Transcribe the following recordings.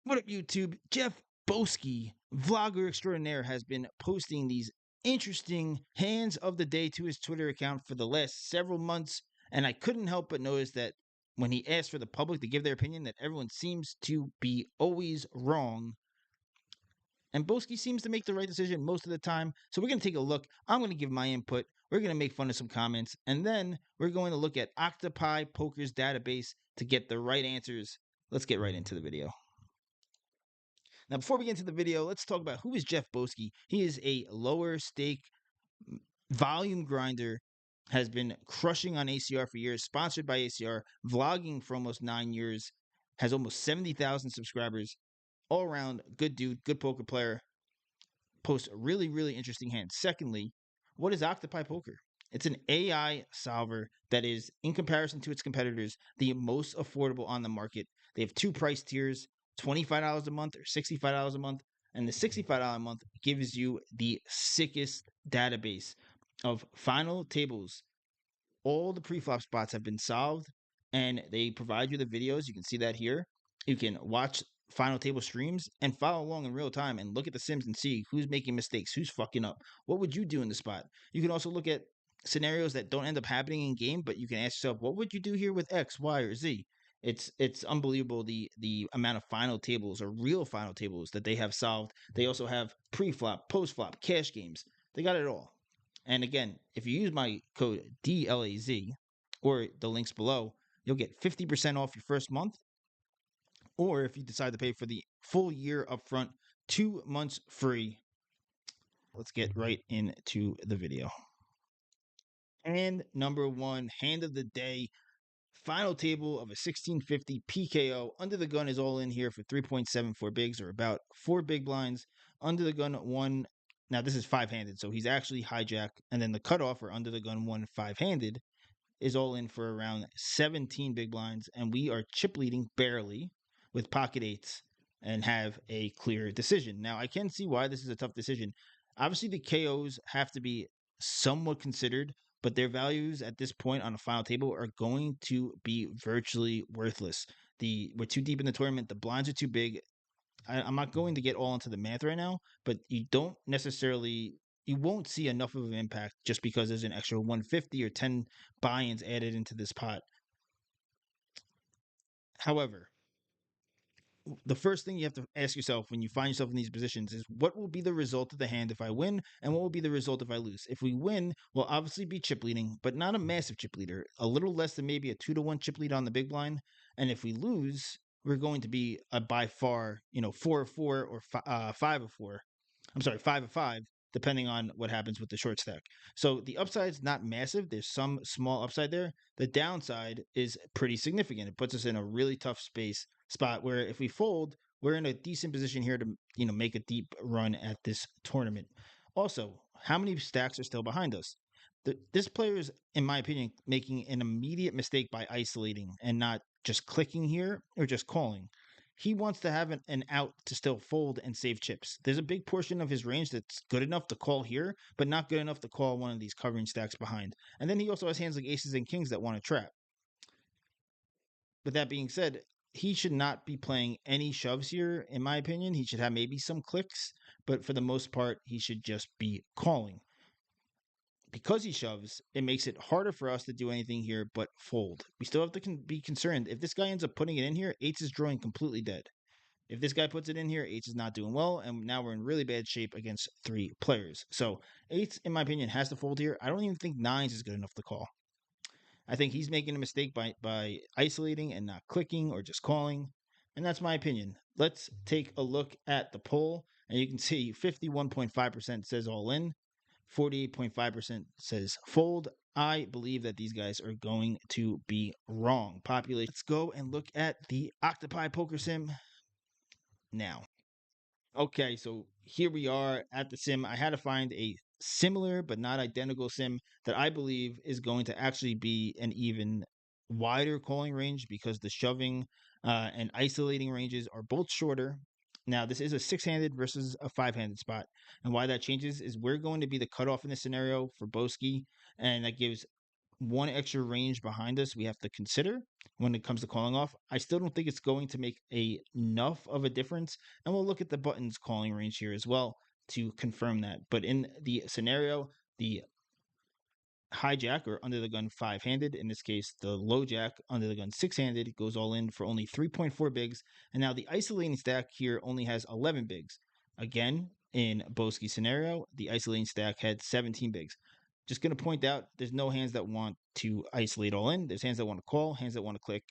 What up, YouTube? Jeff Boski, vlogger extraordinaire, has been posting these interesting hands of the day to his Twitter account for the last several months, and I couldn't help but notice that when he asked for the public to give their opinion, that everyone seems to be always wrong. And Boski seems to make the right decision most of the time. So we're going to take a look. I'm going to give my input. We're going to make fun of some comments. And then we're going to look at Octopi Poker's database to get the right answers. Let's get right into the video. Now, before we get into the video, let's talk about who is Jeff Boski. He is a lower stake volume grinder, has been crushing on ACR for years, sponsored by ACR, vlogging for almost 9 years, has almost 70,000 subscribers, all around good dude, good poker player, posts really, really interesting hands. Secondly, what is Octopi Poker? It's an AI solver that is, in comparison to its competitors, the most affordable on the market. They have two price tiers, $25 a month or $65 a month. And the $65 a month gives you the sickest database of final tables. All the pre-flop spots have been solved, and they provide you the videos. You can see that here. You can watch final table streams and follow along in real time and look at the sims and see who's making mistakes, who's fucking up. What would you do in the spot? You can also look at scenarios that don't end up happening in game, but you can ask yourself, what would you do here with X, Y, or Z? It's unbelievable the amount of final tables or real final tables that they have solved. They also have pre-flop, post-flop, cash games. They got it all. And again, if you use my code DLAZ or the links below, you'll get 50% off your first month. Or if you decide to pay for the full year upfront, 2 months free. Let's get right into the video. And number one, hand of the day, final table of a 1650 PKO. Under the gun is all in here for 3.74 bigs, or about 4 big blinds. Under the gun one. Now this is 5-handed, so he's actually hijacked. And then the cutoff, or under the gun one 5-handed, is all in for around 17 big blinds. And we are chip leading barely with pocket eights and have a clear decision. Now I can see why this is a tough decision. Obviously the KOs have to be somewhat considered, but their values at this point on a final table are going to be virtually worthless. We're too deep in the tournament. The blinds are too big. I'm not going to get all into the math right now, but you won't see enough of an impact just because there's an extra 150 or 10 buy-ins added into this pot. However, the first thing you have to ask yourself when you find yourself in these positions is, what will be the result of the hand if I win, and what will be the result if I lose? If we win, we'll obviously be chip leading, but not a massive chip leader, a little less than maybe a 2-1 chip lead on the big blind. And if we lose, we're going to be by far, 4-4 or 5-4. I'm sorry, 5-5, depending on what happens with the short stack. So the upside is not massive. There's some small upside there. The downside is pretty significant. It puts us in a really tough spot where if we fold, we're in a decent position here to make a deep run at this tournament. Also, how many stacks are still behind us? This player is, in my opinion, making an immediate mistake by isolating and not just clicking here or just calling. He wants to have an out to still fold and save chips. There's a big portion of his range that's good enough to call here, but not good enough to call one of these covering stacks behind. And then he also has hands like aces and kings that want to trap. With that being said, he should not be playing any shoves here, in my opinion. He should have maybe some clicks, but for the most part, he should just be calling. Because he shoves, it makes it harder for us to do anything here but fold. We still have to be concerned. If this guy ends up putting it in here, eights is drawing completely dead. If this guy puts it in here, eights is not doing well, and now we're in really bad shape against 3 players. So eights, in my opinion, has to fold here. I don't even think nines is good enough to call. I think he's making a mistake by isolating and not clicking or just calling, and that's my opinion. Let's take a look at the poll, and you can see 51.5% says all in, 48.5% says fold. I believe that these guys are going to be wrong. Population. Let's go and look at the Octopi Poker Sim now. Okay, so here we are at the sim. I had to find a similar but not identical sim that I believe is going to actually be an even wider calling range, because the shoving and isolating ranges are both shorter. Now, this is a 6-handed versus a 5-handed spot. And why that changes is we're going to be the cutoff in this scenario for Boski, and that gives one extra range behind us we have to consider when it comes to calling off. I still don't think it's going to make enough of a difference, and we'll look at the button's calling range here as well to confirm that. But in the scenario, the hijack or under the gun 5-handed, in this case the low jack under the gun 6-handed, goes all in for only 3.4 bigs, and now the isolating stack here only has 11 bigs. Again, in BOSKI'S scenario, the isolating stack had 17 bigs. Just going to point out, there's no hands that want to isolate all in. There's hands that want to call, hands that want to click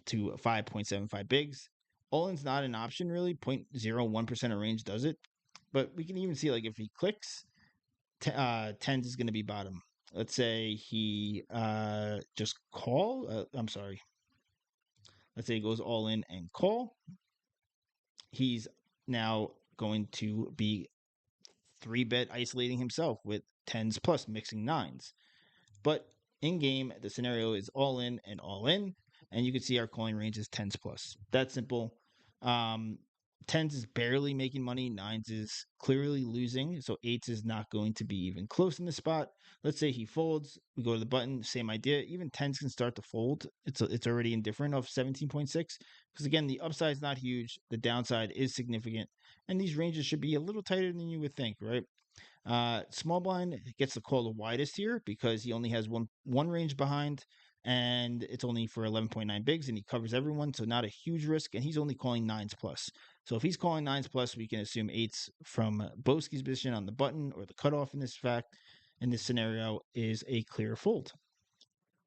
to 5.75 bigs. All in's not an option really. 0.01% of range does it. But we can even see, like, if he clicks, tens is going to be bottom. Let's say he just call. I'm sorry. Let's say he goes all in and call. He's now going to be 3-bet isolating himself with tens plus, mixing nines. But in game, the scenario is all in and all in, and you can see our calling range is tens plus. That's simple. Tens is barely making money, nines is clearly losing, so eights is not going to be even close in the spot. Let's say he folds, we go to the button, same idea. Even tens can start to fold. It's already indifferent of 17.6, because again, the upside is not huge, the downside is significant, and these ranges should be a little tighter than you would think, right? Small blind gets the call the widest here because he only has one range behind, and it's only for 11.9 bigs, and he covers everyone, so not a huge risk, and he's only calling nines plus. So if he's calling nines plus, we can assume eights from BOSKI'S position on the button, or the cutoff in this scenario, is a clear fold.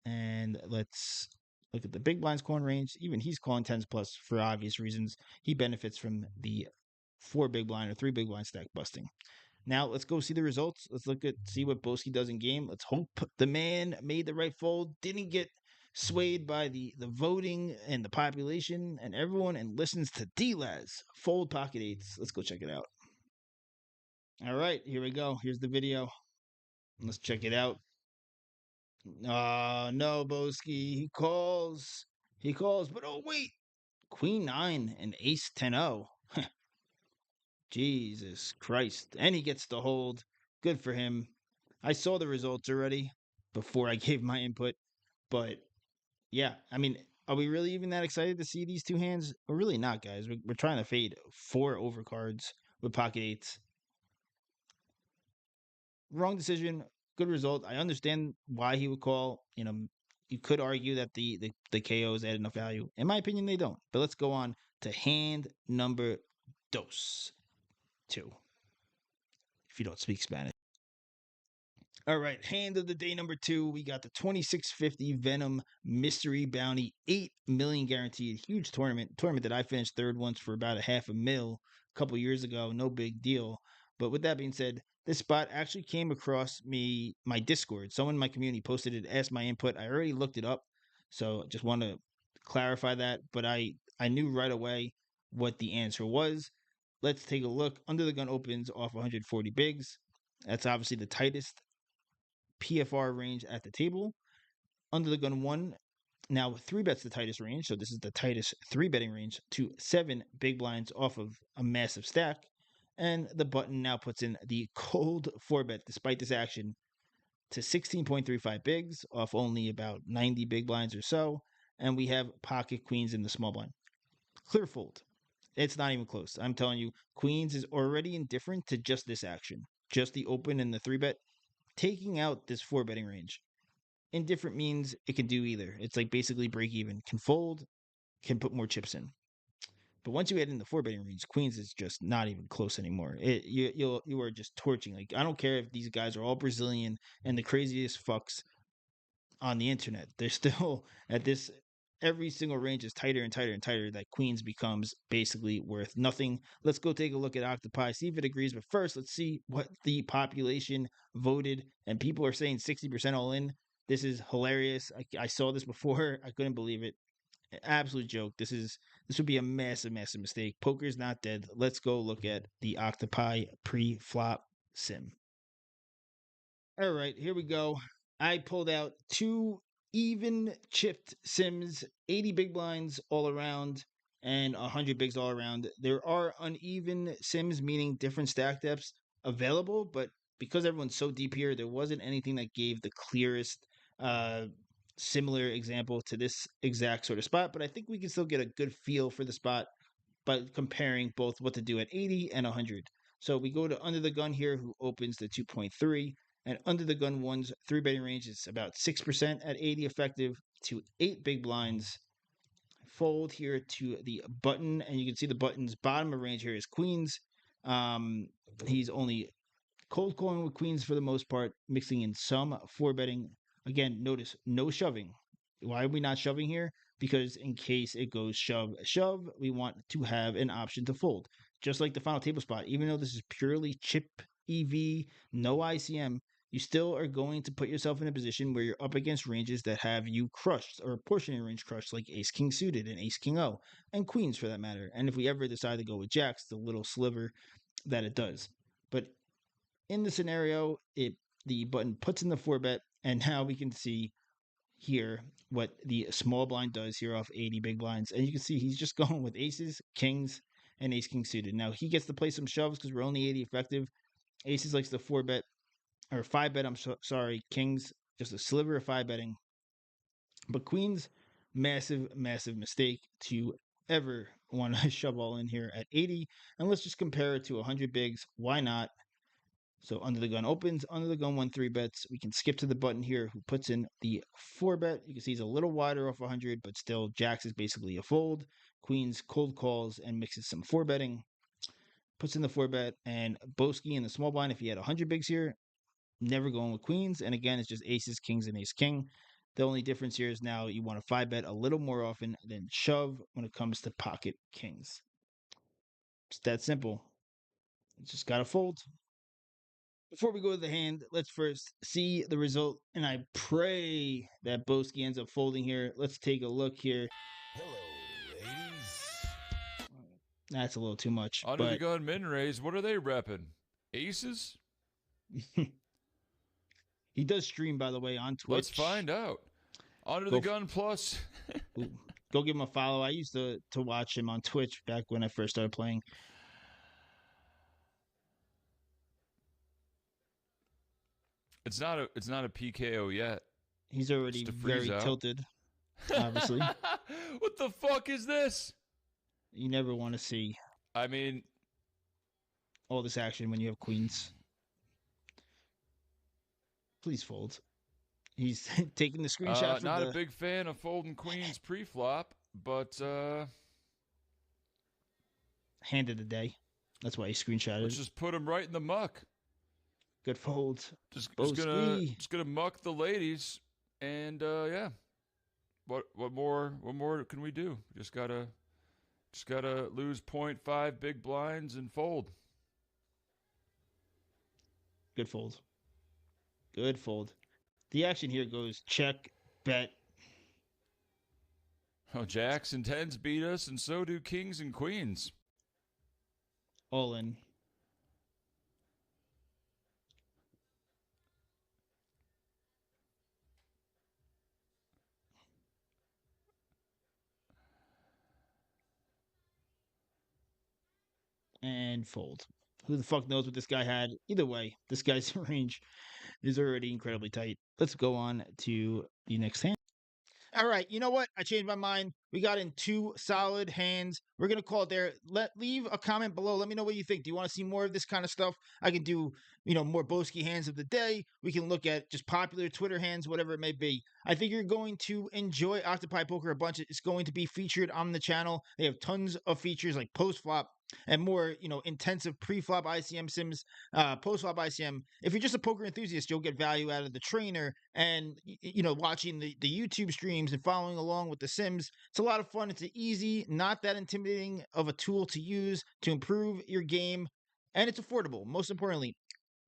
And let's look at the big blind's calling range. Even he's calling tens plus for obvious reasons. He benefits from the 4 big blind or 3 big blind stack busting. Now let's go see the results. Let's see what BOSKI does in game. Let's hope the man made the right fold, didn't get swayed by the voting and the population and everyone, and listens to D-Laz fold pocket eights. Let's go check it out. All right, here we go. Here's the video. Let's check it out. No, BOSKI. He calls. But oh wait, Queen 9 and Ace 10-0. Jesus Christ. And he gets to hold. Good for him. I saw the results already before I gave my input. But yeah, I mean, are we really even that excited to see these two hands? We're really not, guys. We're trying to fade 4 overcards with pocket eights. Wrong decision. Good result. I understand why he would call. You know, you could argue that the KOs add enough value. In my opinion, they don't. But let's go on to hand number 2. If you don't speak Spanish. All right, hand of the day number 2. We got the 2650 Venom Mystery Bounty, 8 million guaranteed. Huge tournament that I finished third once for about a $500,000 a couple years ago. No big deal. But with that being said, this spot actually came across my Discord. Someone in my community posted it, asked my input. I already looked it up, so just want to clarify that. But I knew right away what the answer was. Let's take a look. Under the gun opens off 140 bigs. That's obviously the tightest PFR range at the table. Under the gun 1 now 3 bets the tightest range, so this is the tightest 3 betting range, to 7 big blinds off of a massive stack. And the button now puts in the cold 4 bet despite this action to 16.35 bigs off only about 90 big blinds or so. And we have pocket queens in the small blind. Clear fold. It's not even close. I'm telling you, queens is already indifferent to just this action. Just the open and the 3 bet. Taking out this 4 betting range. Indifferent means it can do either. It's like basically break even. Can fold, can put more chips in. But once you add in the 4 betting range, queens is just not even close anymore. You are just torching. Like, I don't care if these guys are all Brazilian and the craziest fucks on the internet. They're still at this. Every single range is tighter and tighter and tighter. That queens becomes basically worth nothing. Let's go take a look at OCTOPI, see if it agrees. But first, let's see what the population voted. And people are saying 60% all in. This is hilarious. I saw this before. I couldn't believe it. Absolute joke. This would be a massive mistake. Poker is not dead. Let's go look at the OCTOPI pre-flop sim. All right, here we go. I pulled out 2 even chipped sims, 80 big blinds all around and 100 bigs all around. There are uneven sims, meaning different stack depths available, but because everyone's so deep here, there wasn't anything that gave the clearest similar example to this exact sort of spot, but I think we can still get a good feel for the spot by comparing both what to do at 80 and 100. So we go to under the gun here, who opens the 2.3, and under the gun one's 3 betting range is about 6% at 80 effective to 8 big blinds. Fold here to the button, and you can see the button's bottom of range here is queens. He's only cold calling with queens for the most part, mixing in some 4 betting. Again, notice no shoving. Why are we not shoving here? Because in case it goes shove, shove, we want to have an option to fold. Just like the final table spot, even though this is purely chip EV, no ICM, you still are going to put yourself in a position where you're up against ranges that have you crushed or a portion of your range crushed, like ace king suited and ace king O, and queens for that matter. And if we ever decide to go with jacks, the little sliver that it does. But in the scenario, the button puts in the 4-bet, and now we can see here what the small blind does here off 80 big blinds. And you can see he's just going with aces, kings, and ace king suited. Now he gets to play some shoves because we're only 80 effective. Aces likes the 4-bet or 5-bet. Sorry, kings just a sliver of 5-betting. But queens, massive mistake to ever want to shove all in here at 80. And let's just compare it to 100 bigs. Why not? So under the gun opens, under the gun 1-3-bets. We can skip to the button here who puts in the 4-bet. You can see he's a little wider off 100, but still jacks is basically a fold. Queens cold calls and mixes some 4-betting. Puts in the 4-bet, and Boski in the small blind, if he had 100 bigs here, never going with queens. And again, it's just aces, kings, and ace king. The only difference here is now you want to 5-bet a little more often than shove when it comes to pocket kings. It's that simple. You just got to fold. Before we go to the hand, let's first see the result, and I pray that Boski ends up folding here. Let's take a look here. Hello, ladies. That's a little too much. Under the gun min raise, what are they repping? Aces? He does stream, by the way, on Twitch. Let's find out. Under the gun plus. Go give him a follow. I used to watch him on Twitch back when I first started playing. It's not a PKO yet. He's already very tilted, obviously. What the fuck is this? You never want to see. I mean, all this action when you have queens. Please fold. He's taking the screenshot. Not a big fan of folding queens pre-flop, but hand of the day. That's why he screenshotted. Let's just put him right in the muck. Good fold. Just gonna muck the ladies, and yeah. What more can we do? Just gotta lose 0.5 big blinds and fold. Good fold. Good fold. The action here goes check, bet. Oh, jacks and tens beat us, and so do kings and queens. All in. And fold. Who the fuck knows what this guy had? Either way, this guy's range is already incredibly tight. Let's go on to the next hand. All right, you know what? I changed my mind. We got in 2 solid hands. We're gonna call it there. Leave a comment below. Let me know what you think. Do you want to see more of this kind of stuff? I can do, more Boski hands of the day. We can look at just popular Twitter hands, whatever it may be. I think you're going to enjoy Octopi Poker a bunch. It's going to be featured on the channel. They have tons of features like post flop and more, intensive pre-flop ICM sims, post-flop ICM. If you're just a poker enthusiast, you'll get value out of the trainer and, watching the YouTube streams and following along with the sims. It's a lot of fun. It's easy, not that intimidating of a tool to use to improve your game, and it's affordable, most importantly.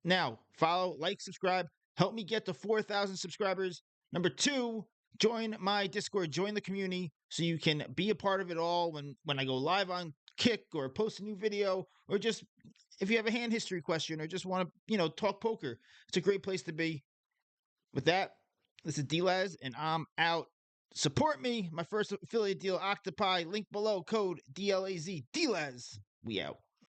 Now, follow, like, subscribe, help me get to 4,000 subscribers. Number 2, join my Discord, join the community so you can be a part of it all when I go live on Kick or post a new video, or just if you have a hand history question or just want to, talk poker. It's a great place to be. With that, this is D-Laz, and I'm out. Support me. My first affiliate deal, Octopi. Link below, code DLAZ. D-Laz. We out.